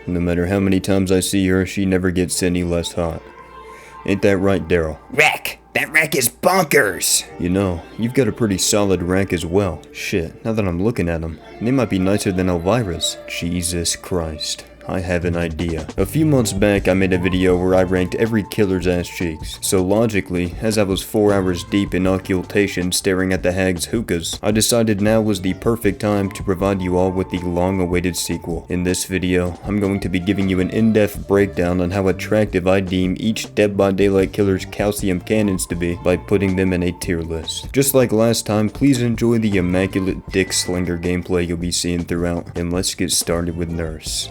No matter how many times I see her, she never gets any less hot. Ain't that right, Daryl? Rack! That rack is bonkers! You know, you've got a pretty solid rack as well. Shit, now that I'm looking at them, they might be nicer than Elvira's. Jesus Christ. I have an idea. A few months back, I made a video where I ranked every killer's ass cheeks. So logically, as I was 4 hours deep in occultation staring at the hag's hookahs, I decided now was the perfect time to provide you all with the long-awaited sequel. In this video, I'm going to be giving you an in-depth breakdown on how attractive I deem each Dead by Daylight killer's calcium cannons to be by putting them in a tier list. Just like last time, please enjoy the immaculate DihSlinger gameplay you'll be seeing throughout, and let's get started with Nurse.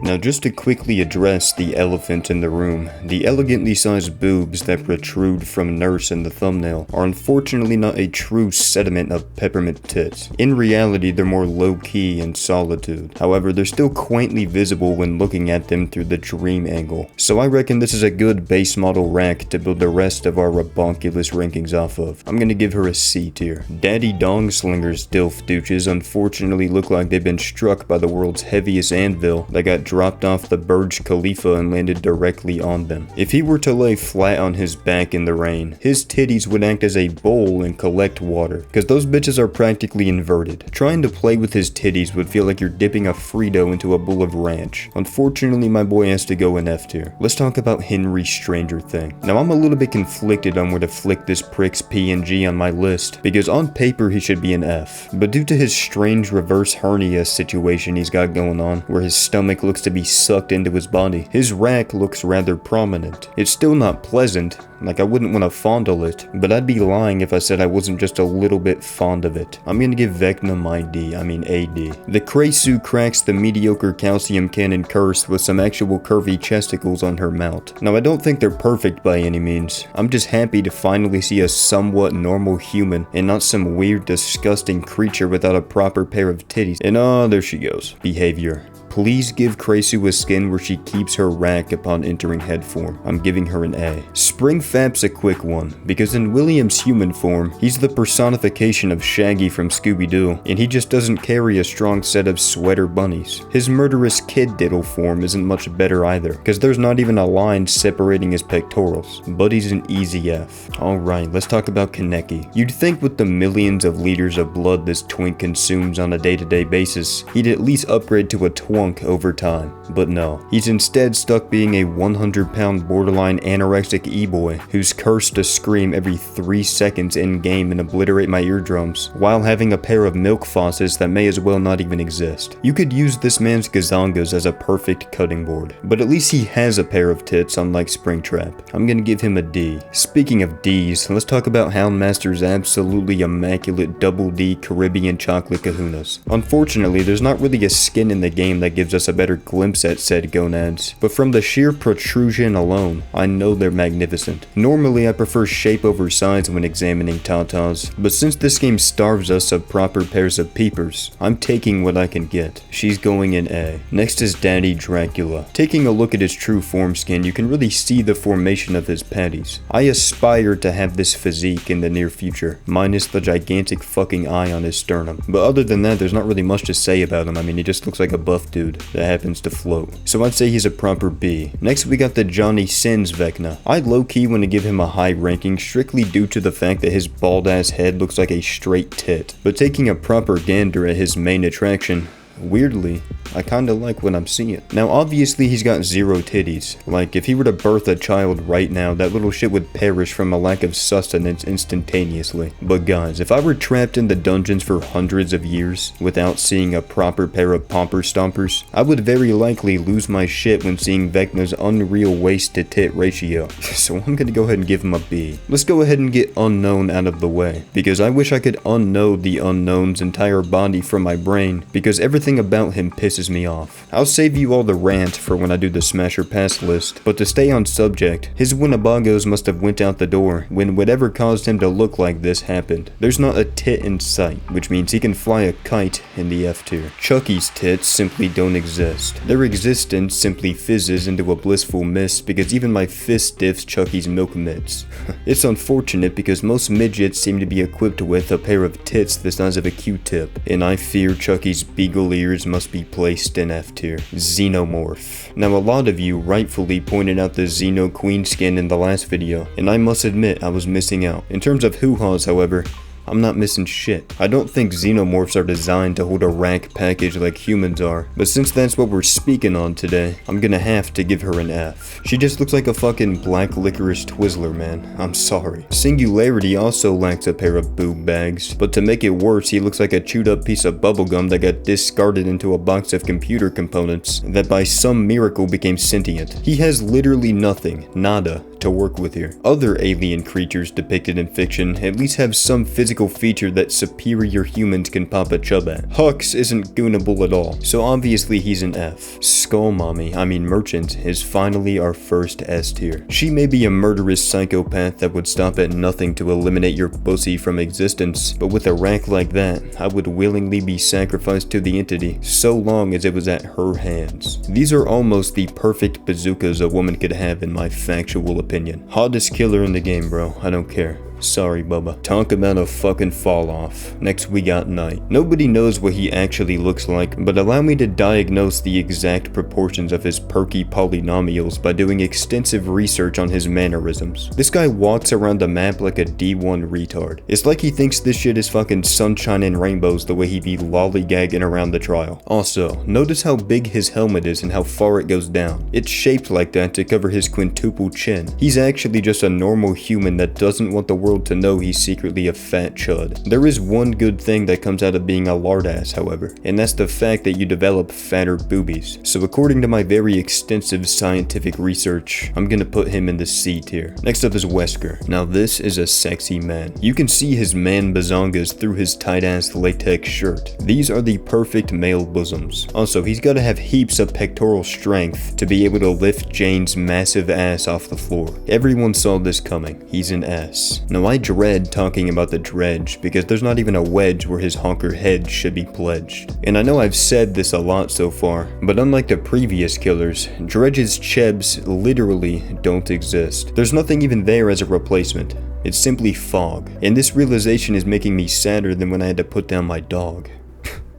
Now just to quickly address the elephant in the room, the elegantly sized boobs that protrude from Nurse in the thumbnail are unfortunately not a true sediment of peppermint tits. In reality, they're more low-key in solitude. However, they're still quaintly visible when looking at them through the dream angle. So I reckon this is a good base model rack to build the rest of our rabonkulous rankings off of. I'm gonna give her a C tier. Daddy DongSlinger's dilf douches unfortunately look like they've been struck by the world's heaviest anvil that got dropped off the Burj Khalifa and landed directly on them. If he were to lay flat on his back in the rain, his titties would act as a bowl and collect water, because those bitches are practically inverted. Trying to play with his titties would feel like you're dipping a Frito into a bowl of ranch. Unfortunately, my boy has to go in F tier. Let's talk about Henry Stranger Thing. Now I'm a little bit conflicted on where to flick this prick's PNG on my list, because on paper he should be an F, but due to his strange reverse hernia situation he's got going on, where his stomach looks to be sucked into his body, his rack looks rather prominent. It's still not pleasant, like I wouldn't want to fondle it, but I'd be lying if I said I wasn't just a little bit fond of it. I'm gonna give Vecna my D, AD. The Krasue cracks the mediocre calcium cannon curse with some actual curvy chesticles on her mount. Now I don't think they're perfect by any means. I'm just happy to finally see a somewhat normal human and not some weird disgusting creature without a proper pair of titties. And there she goes. Behavior. Please give Krasue a skin where she keeps her rack upon entering head form. I'm giving her an A. Springtrap's a quick one, because in William's human form, he's the personification of Shaggy from Scooby-Doo, and he just doesn't carry a strong set of sweater bunnies. His murderous kid diddle form isn't much better either, because there's not even a line separating his pectorals, but he's an easy F. Alright, let's talk about Kaneki. You'd think with the millions of liters of blood this twink consumes on a day-to-day basis, he'd at least upgrade to a twunk over time, but no. He's instead stuck being a 100-pound borderline anorexic e-boy who's cursed to scream every 3 seconds in-game and obliterate my eardrums, while having a pair of milk faucets that may as well not even exist. You could use this man's gazongas as a perfect cutting board, but at least he has a pair of tits unlike Springtrap. I'm gonna give him a D. Speaking of D's, let's talk about Houndmaster's absolutely immaculate double D Caribbean chocolate kahunas. Unfortunately, there's not really a skin in the game that gives us a better glimpse at said gonads, but from the sheer protrusion alone, I know they're magnificent. Normally I prefer shape over size when examining tatas, but since this game starves us of proper pairs of peepers, I'm taking what I can get. She's going in A. Next is Daddy Dracula. Taking a look at his true form skin, you can really see the formation of his patties. I aspire to have this physique in the near future, minus the gigantic fucking eye on his sternum. But other than that, there's not really much to say about him. I mean, he just looks like a buff dude that happens to float. So I'd say he's a proper B. Next we got the Johnny Sins Vecna. I low-key want to give him a high ranking strictly due to the fact that his bald ass head looks like a straight tit. But taking a proper gander at his main attraction, weirdly, I kinda like what I'm seeing. Now obviously he's got zero titties. Like if he were to birth a child right now, that little shit would perish from a lack of sustenance instantaneously. But guys, if I were trapped in the dungeons for hundreds of years without seeing a proper pair of pomper stompers, I would very likely lose my shit when seeing Vecna's unreal waist to tit ratio. So I'm gonna go ahead and give him a B. Let's go ahead and get unknown out of the way, because I wish I could unknow the unknown's entire body from my brain, because everything about him pisses me off. I'll save you all the rant for when I do the smash or pass list, but to stay on subject, his Winnebagos must have went out the door when whatever caused him to look like this happened. There's not a tit in sight, which means he can fly a kite in the F tier. Chucky's tits simply don't exist. Their existence simply fizzes into a blissful mist because even my fist diffs Chucky's milk mitts. It's unfortunate because most midgets seem to be equipped with a pair of tits the size of a Q-tip, and I fear Chucky's beagly ears must be placed in F tier. Xenomorph. Now a lot of you rightfully pointed out the Xeno Queen skin in the last video, and I must admit I was missing out. In terms of hoo-hahs, however, I'm not missing shit. I don't think xenomorphs are designed to hold a rack package like humans are, but since that's what we're speaking on today, I'm gonna have to give her an F. She just looks like a fucking black licorice Twizzler, man. I'm sorry. Singularity also lacks a pair of boob bags, but to make it worse, he looks like a chewed up piece of bubblegum that got discarded into a box of computer components that by some miracle became sentient. He has literally nothing, nada, to work with here. Other alien creatures depicted in fiction at least have some physical feature that superior humans can pop a chub at. Hux isn't goonable at all, so obviously he's an F. Skull Mommy, Merchant, is finally our first S tier. She may be a murderous psychopath that would stop at nothing to eliminate your pussy from existence, but with a rack like that, I would willingly be sacrificed to the entity, so long as it was at her hands. These are almost the perfect bazookas a woman could have in my factual opinion. Hottest killer in the game, bro. I don't care. Sorry, Bubba. Talk about a fucking fall off. Next we got Knight. Nobody knows what he actually looks like, but allow me to diagnose the exact proportions of his perky polynomials by doing extensive research on his mannerisms. This guy walks around the map like a D1 retard. It's like he thinks this shit is fucking sunshine and rainbows the way he be lollygagging around the trial. Also, notice how big his helmet is and how far it goes down. It's shaped like that to cover his quintuple chin. He's actually just a normal human that doesn't want the world to know he's secretly a fat chud. There is one good thing that comes out of being a lard ass, however, and that's the fact that you develop fatter boobies. So according to my very extensive scientific research, I'm gonna put him in the C tier. Next up is Wesker. Now this is a sexy man. You can see his man bazongas through his tight ass latex shirt. These are the perfect male bosoms. Also, he's gotta have heaps of pectoral strength to be able to lift Jane's massive ass off the floor. Everyone saw this coming. He's an S. Now I dread talking about the Dredge because there's not even a wedge where his honker head should be pledged. And I know I've said this a lot so far, but unlike the previous killers, Dredge's chebs literally don't exist. There's nothing even there as a replacement. It's simply fog. And this realization is making me sadder than when I had to put down my dog.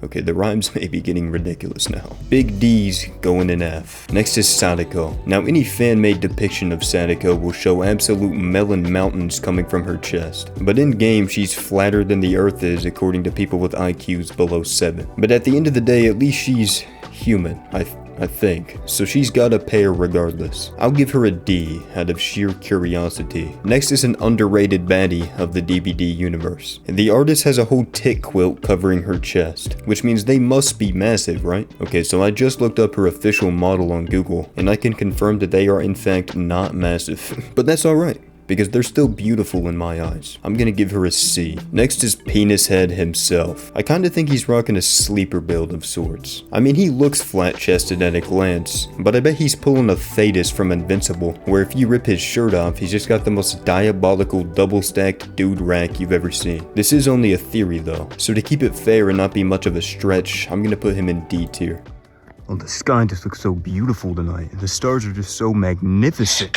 Okay, the rhymes may be getting ridiculous now. Big D's going in F. Next is Sadako. Now any fan-made depiction of Sadako will show absolute melon mountains coming from her chest. But in game, she's flatter than the earth is according to people with IQs below 7. But at the end of the day, at least she's human, I think. So she's got a pair regardless. I'll give her a D out of sheer curiosity. Next is an underrated baddie of the DBD universe. The artist has a whole tick quilt covering her chest, which means they must be massive, right? Okay, so I just looked up her official model on Google, and I can confirm that they are in fact not massive. But that's alright, because they're still beautiful in my eyes. I'm gonna give her a C. Next is Penis Head himself. I kinda think he's rocking a sleeper build of sorts. I mean, he looks flat-chested at a glance, but I bet he's pulling a Thetis from Invincible, where if you rip his shirt off, he's just got the most diabolical double-stacked dude rack you've ever seen. This is only a theory though, so to keep it fair and not be much of a stretch, I'm gonna put him in D tier. Oh, the sky just looks so beautiful tonight. The stars are just so magnificent.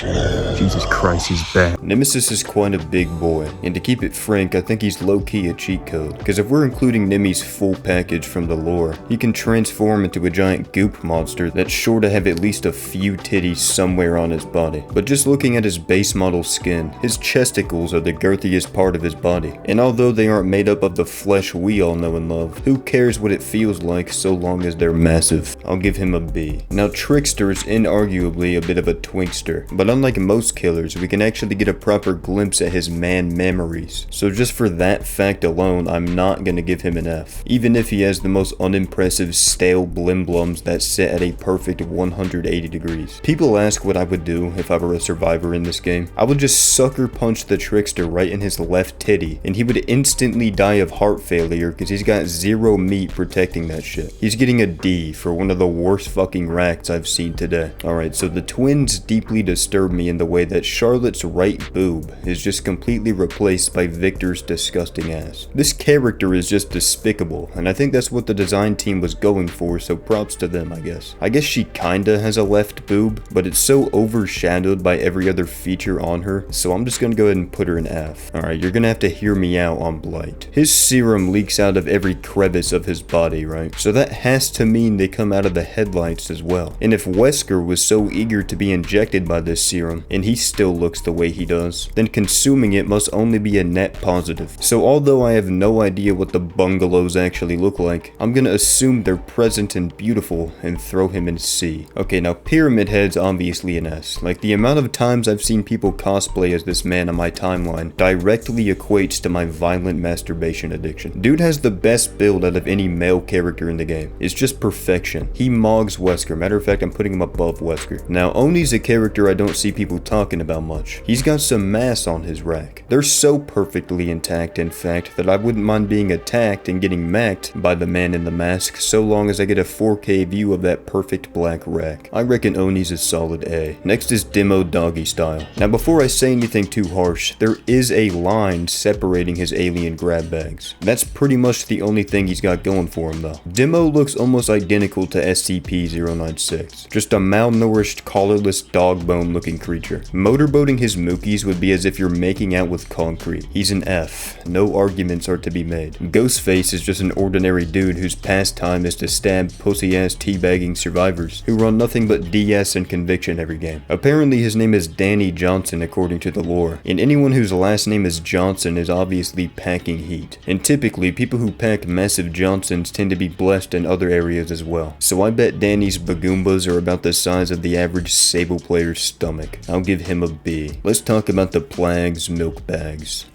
Jesus Christ, he's bad. Nemesis is quite a big boy, and to keep it frank, I think he's low-key a cheat code. Because if we're including Nemi's full package from the lore, he can transform into a giant goop monster that's sure to have at least a few titties somewhere on his body. But just looking at his base model skin, his chesticles are the girthiest part of his body. And although they aren't made up of the flesh we all know and love, who cares what it feels like so long as they're massive? I'll give him a B. Now Trickster is inarguably a bit of a twinkster, but unlike most killers, we can actually get a proper glimpse at his man memories. So just for that fact alone, I'm not gonna give him an F, even if he has the most unimpressive stale blimblums that sit at a perfect 180 degrees. People ask what I would do if I were a survivor in this game. I would just sucker punch the Trickster right in his left titty, and he would instantly die of heart failure because he's got zero meat protecting that shit. He's getting a D for one of the worst fucking racks I've seen today. Alright, so the twins deeply disturb me in the way that Charlotte's right boob is just completely replaced by Victor's disgusting ass. This character is just despicable, and I think that's what the design team was going for, so props to them, I guess. I guess she kinda has a left boob, but it's so overshadowed by every other feature on her, so I'm just gonna go ahead and put her in F. Alright, you're gonna have to hear me out on Blight. His serum leaks out of every crevice of his body, right? So that has to mean they come out of the headlights as well. And if Wesker was so eager to be injected by this serum, and he still looks the way he does, then consuming it must only be a net positive. So although I have no idea what the bungalows actually look like, I'm gonna assume they're present and beautiful and throw him in C. Okay, now Pyramid Head's obviously an S. Like, the amount of times I've seen people cosplay as this man on my timeline directly equates to my violent masturbation addiction. Dude has the best build out of any male character in the game. It's just perfection. He mogs Wesker. Matter of fact, I'm putting him above Wesker. Now, Oni's a character I don't see people talking about much. He's got some mass on his rack. They're so perfectly intact, in fact, that I wouldn't mind being attacked and getting macked by the man in the mask so long as I get a 4K view of that perfect black rack. I reckon Oni's a solid A. Next is Demo Doggy Style. Now, before I say anything too harsh, there is a line separating his alien grab bags. That's pretty much the only thing he's got going for him though. Demo looks almost identical to SCP-096. Just a malnourished, collarless dog bone looking creature. Motorboating his mookies would be as if you're making out with concrete. He's an F. No arguments are to be made. Ghostface is just an ordinary dude whose pastime is to stab pussy-ass teabagging survivors who run nothing but DS and conviction every game. Apparently his name is Danny Johnson according to the lore, and anyone whose last name is Johnson is obviously packing heat. And typically, people who pack massive Johnsons tend to be blessed in other areas as well. So I bet Danny's bagoombas are about the size of the average Sable player's stomach. I'll give him a B. Let's talk about the PLAG's milk bags.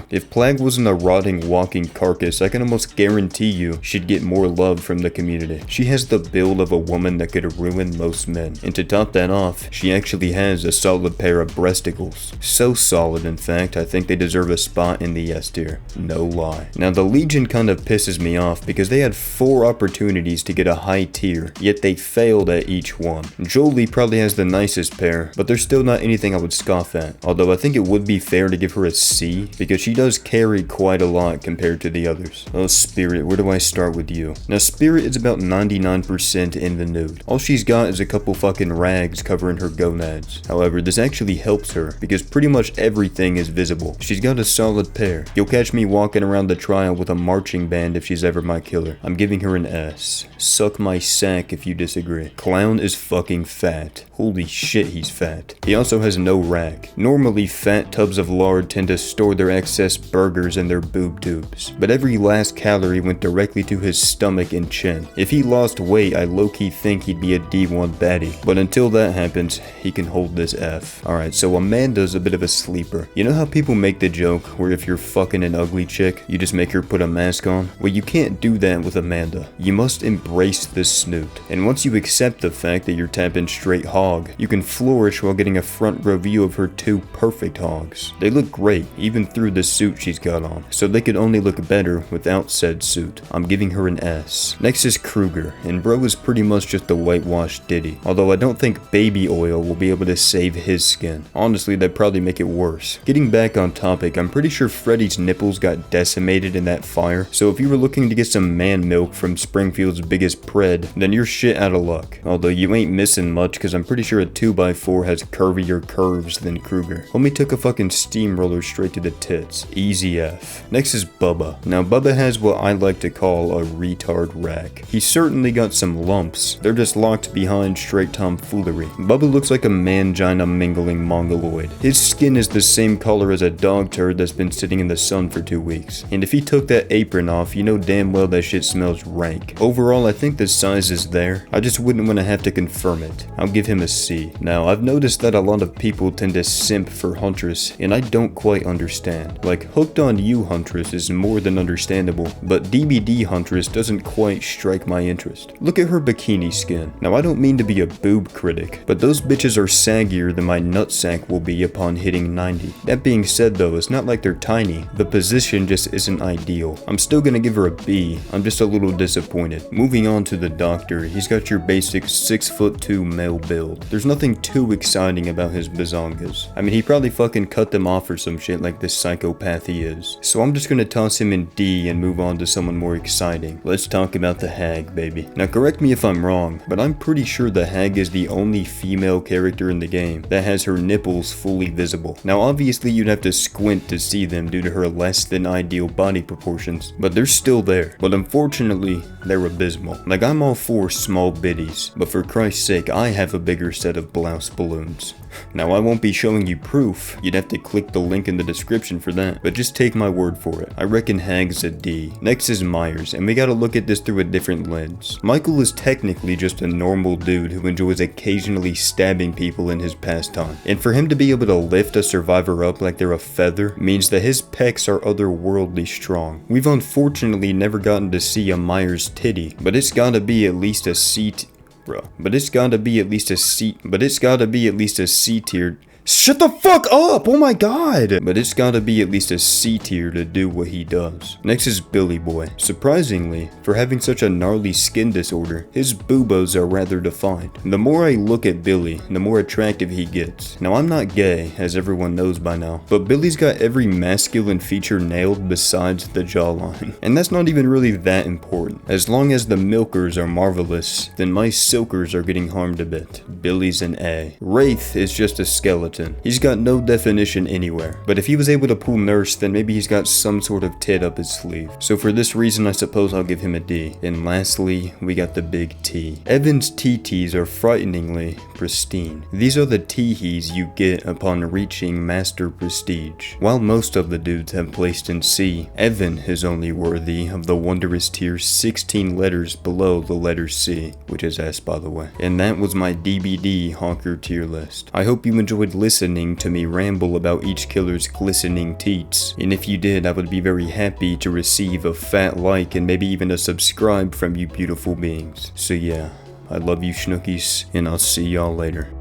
If PLAG wasn't a rotting walking carcass, I can almost guarantee you she'd get more love from the community. She has the build of a woman that could ruin most men. And to top that off, she actually has a solid pair of breasticles. So solid, in fact, I think they deserve a spot in the S tier. No lie. Now, the Legion kind of pisses me off because they had 4 opportunities to get a high tier, yet they failed at each one. Jolie probably has the nicest pair, but there's still not anything I would scoff at. Although I think it would be fair to give her a C, because she does carry quite a lot compared to the others. Oh, Spirit, where do I start with you? Now, Spirit is about 99% in the nude. All she's got is a couple fucking rags covering her gonads. However, this actually helps her, because pretty much everything is visible. She's got a solid pair. You'll catch me walking around the trial with a marching band if she's ever my killer. I'm giving her an S. Suck my sack if you disagree. Clown is fucking fat. Holy shit, he's fat. He also has no rack. Normally, fat tubs of lard tend to store their excess burgers in their boob tubes, but every last calorie went directly to his stomach and chin. If he lost weight, I low-key think he'd be a D1 baddie, but until that happens, he can hold this F. Alright, so Amanda's a bit of a sleeper. You know how people make the joke where if you're fucking an ugly chick, you just make her put a mask on? Well, you can't do that with Amanda. You must embrace this snoot. And once you accept the fact that you're tapping straight hog, you can flourish while getting a front row view of her 2 perfect hogs. They look great, even through the suit she's got on, so they could only look better without said suit. I'm giving her an S. Next is Krueger, and bro is pretty much just a whitewashed ditty, although I don't think baby oil will be able to save his skin. Honestly, that'd probably make it worse. Getting back on topic, I'm pretty sure Freddy's nipples got decimated in that fire, so if you were looking to get some man milk from Springfield's biggest pred, then you're shit out of luck. Although you ain't missing much, cause I'm pretty sure a 2x4 has curvier curves than Krueger. Homie took a fucking steamroller straight to the tits. Easy F. Next is Bubba. Now Bubba has what I like to call a retard rack. He's certainly got some lumps. They're just locked behind straight tomfoolery. Bubba looks like a mangina mingling mongoloid. His skin is the same color as a dog turd that's been sitting in the sun for 2 weeks. And if he took that apron off, you know damn well that shit smells rank. Overall, I think the size is there. I just wouldn't want to have to confirm it. I'll give him a C. Now, I've noticed that a lot of people tend to simp for Huntress, and I don't quite understand. Like, hooked on you Huntress is more than understandable, but DBD Huntress doesn't quite strike my interest. Look at her bikini skin. Now, I don't mean to be a boob critic, but those bitches are saggier than my nutsack will be upon hitting 90. That being said though, it's not like they're tiny. The position just isn't ideal. I'm still gonna give her a B. I'm just a little disappointed. Moving on to the doctor. character, he's got your basic 6'2" male build. There's nothing too exciting about his bazongas. I mean, he probably fucking cut them off or some shit like this psychopath he is. So I'm just gonna toss him in D and move on to someone more exciting. Let's talk about the Hag, baby. Now correct me if I'm wrong, but I'm pretty sure the Hag is the only female character in the game that has her nipples fully visible. Now obviously you'd have to squint to see them due to her less than ideal body proportions, but they're still there. But unfortunately, they're abysmal. Like, I'm all for small biddies, but for Christ's sake, I have a bigger set of blouse balloons. Now, I won't be showing you proof. You'd have to click the link in the description for that, but just take my word for it. I reckon Hag's a D. Next is Myers, and we gotta look at this through a different lens. Michael is technically just a normal dude who enjoys occasionally stabbing people in his pastime. And for him to be able to lift a survivor up like they're a feather means that his pecs are otherworldly strong. We've unfortunately never gotten to see a Myers titty, but it's gotta be at least a C tier. Shut the fuck up! Oh my god! But it's gotta be at least a C tier to do what he does. Next is Billy Boy. Surprisingly, for having such a gnarly skin disorder, his boobas are rather defined. The more I look at Billy, the more attractive he gets. Now I'm not gay, as everyone knows by now, but Billy's got every masculine feature nailed besides the jawline. And that's not even really that important. As long as the milkers are marvelous, then my silkers are getting harmed a bit. Billy's an A. Wraith is just a skeleton. He's got no definition anywhere, but if he was able to pull Nurse, then maybe he's got some sort of tit up his sleeve. So for this reason, I suppose I'll give him a D. And lastly, we got the big T. Evan's TTs are frighteningly pristine. These are the teehees you get upon reaching Master Prestige. While most of the dudes have placed in C, Evan is only worthy of the wondrous tier 16 letters below the letter C, which is S by the way. And that was my DBD Honker tier list. I hope you enjoyed listening to me ramble about each killer's glistening teats, and if you did, I would be very happy to receive a fat like and maybe even a subscribe from you beautiful beings. So yeah, I love you schnookies, and I'll see y'all later.